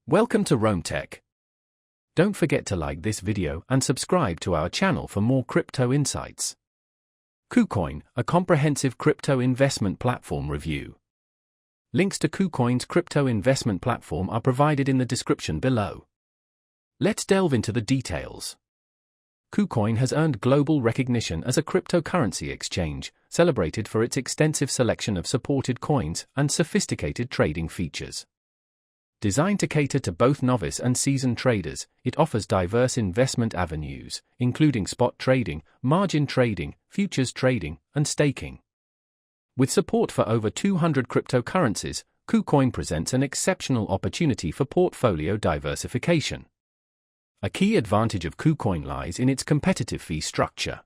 Welcome to Rome Tech. Don't forget to like this video and subscribe to our channel for more crypto insights. KuCoin, a comprehensive crypto investment platform review. Links to KuCoin's crypto investment platform are provided in the description below. Let's delve into the details. KuCoin has earned global recognition as a cryptocurrency exchange, celebrated for its extensive selection of supported coins and sophisticated trading features. Designed to cater to both novice and seasoned traders, it offers diverse investment avenues, including spot trading, margin trading, futures trading, and staking. With support for over 200 cryptocurrencies, KuCoin presents an exceptional opportunity for portfolio diversification. A key advantage of KuCoin lies in its competitive fee structure.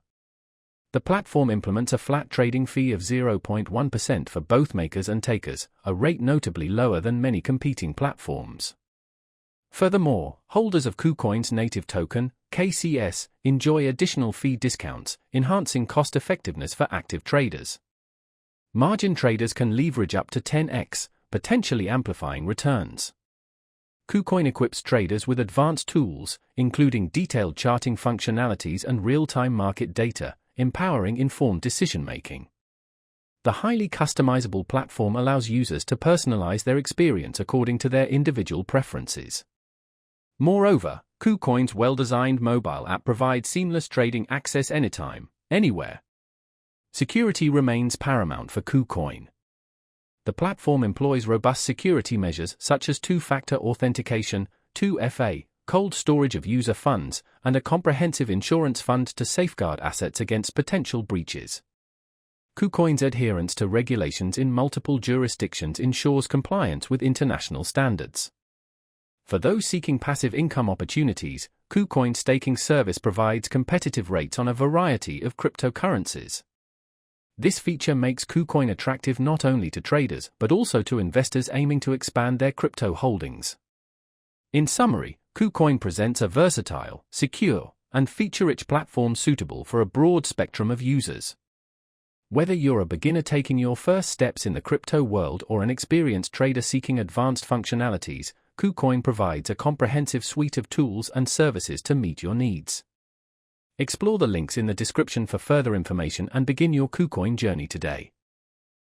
The platform implements a flat trading fee of 0.1% for both makers and takers, a rate notably lower than many competing platforms. Furthermore, holders of KuCoin's native token, KCS, enjoy additional fee discounts, enhancing cost-effectiveness for active traders. Margin traders can leverage up to 10x, potentially amplifying returns. KuCoin equips traders with advanced tools, including detailed charting functionalities and real-time market data, empowering informed decision-making. The highly customizable platform allows users to personalize their experience according to their individual preferences. Moreover, KuCoin's well-designed mobile app provides seamless trading access anytime, anywhere. Security remains paramount for KuCoin. The platform employs robust security measures such as two-factor authentication, 2FA, cold storage of user funds, and a comprehensive insurance fund to safeguard assets against potential breaches. KuCoin's adherence to regulations in multiple jurisdictions ensures compliance with international standards. For those seeking passive income opportunities, KuCoin's staking service provides competitive rates on a variety of cryptocurrencies. This feature makes KuCoin attractive not only to traders but also to investors aiming to expand their crypto holdings. In summary, KuCoin presents a versatile, secure, and feature-rich platform suitable for a broad spectrum of users. Whether you're a beginner taking your first steps in the crypto world or an experienced trader seeking advanced functionalities, KuCoin provides a comprehensive suite of tools and services to meet your needs. Explore the links in the description for further information and begin your KuCoin journey today.